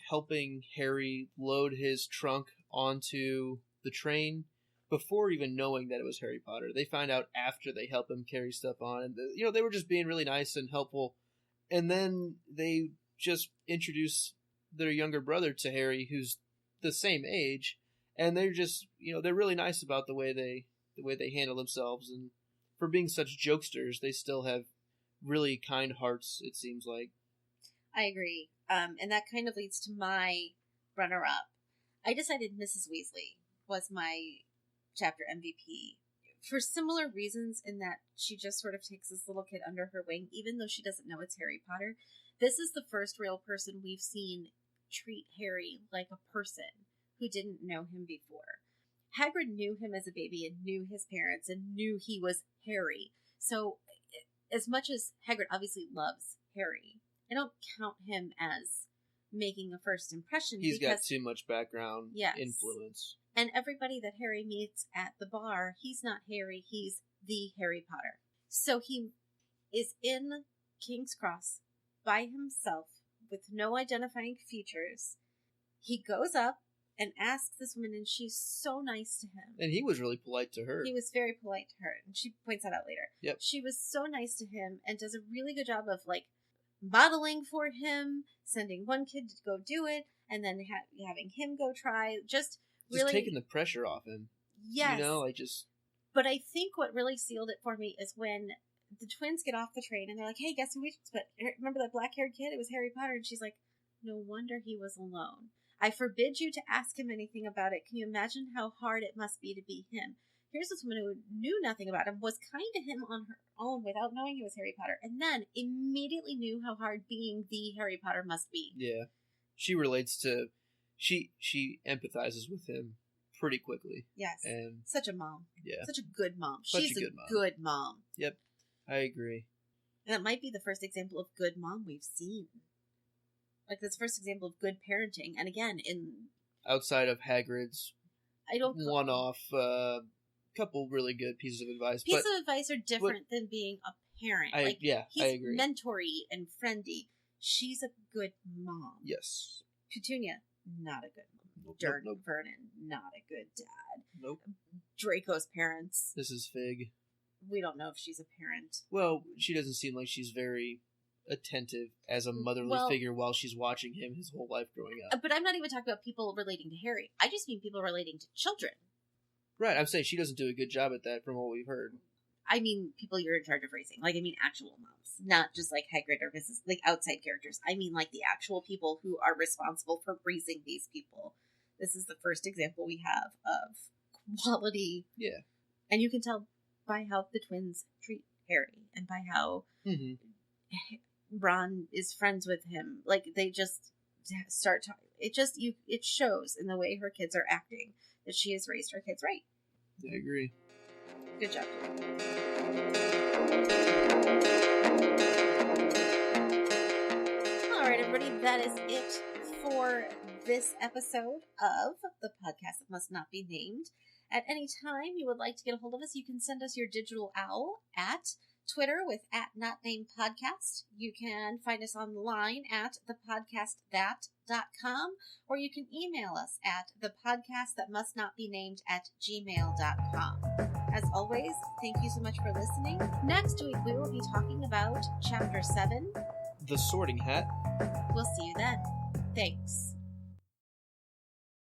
helping Harry load his trunk onto the train before even knowing that it was Harry Potter. They find out after they help him carry stuff on. And, they were just being really nice and helpful. And then they just introduce their younger brother to Harry, who's the same age. And they're just, they're really nice about the way they handle themselves. And for being such jokesters, they still have really kind hearts, it seems like. I agree. And that kind of leads to my runner-up. I decided Mrs. Weasley was my chapter MVP for similar reasons, in that she just sort of takes this little kid under her wing, even though she doesn't know it's Harry Potter. This is the first real person we've seen treat Harry like a person who didn't know him before. Hagrid knew him as a baby and knew his parents and knew he was Harry. So as much as Hagrid obviously loves Harry, I don't count him as making a first impression. He's got too much background influence. And everybody that Harry meets at the bar, he's not Harry, he's the Harry Potter. So he is in King's Cross by himself with no identifying features. He goes up and asks this woman, and she's so nice to him. And he was really polite to her. He was very polite to her, and she points that out later. Yep. She was so nice to him and does a really good job of, modeling for him, sending one kid to go do it, and then having him go try. Just really taking the pressure off him. Yes. But I think what really sealed it for me is when the twins get off the train and they're like, hey, guess who we just put? Remember that black-haired kid? It was Harry Potter. And she's like, no wonder he was alone. I forbid you to ask him anything about it. Can you imagine how hard it must be to be him? Here's this woman who knew nothing about him, was kind to him on her own without knowing he was Harry Potter, and then immediately knew how hard being the Harry Potter must be. Yeah. She relates to... She empathizes with him pretty quickly. Yes. And such a mom. Yeah. Such a good mom. She's a good mom. Yep. I agree. And it might be the first example of good mom we've seen. This first example of good parenting. And again, outside of Hagrid's one-off, couple really good pieces of advice. Pieces of advice are different than being a parent. I agree. He's mentory and friendly. She's a good mom. Yes. Petunia, not a good mom. Nope. Vernon, not a good dad. Nope. Draco's parents. This is Fig. We don't know if she's a parent. Well, she doesn't seem like she's very attentive as a motherly figure while she's watching him his whole life growing up. But I'm not even talking about people relating to Harry. I just mean people relating to children. Right, I'm saying she doesn't do a good job at that from what we've heard. I mean people you're in charge of raising. Actual moms. Not just Hagrid or Mrs. Outside characters. I mean the actual people who are responsible for raising these people. This is the first example we have of quality. Yeah. And you can tell by how the twins treat Harry and by how Ron is friends with him. They just start talking. It shows in the way her kids are acting that she has raised her kids right. I agree. Good job. All right, everybody, that is it for this episode of the podcast that must not be named. At any time you would like to get a hold of us, you can send us your digital owl at Twitter with @NotNamedPodcast. You can find us online at thepodcastthat.com, or you can email us at thepodcastthatmustnotbenamed@gmail.com. As always, thank you so much for listening. Next week we will be talking about Chapter 7, The Sorting Hat. We'll see you then. Thanks.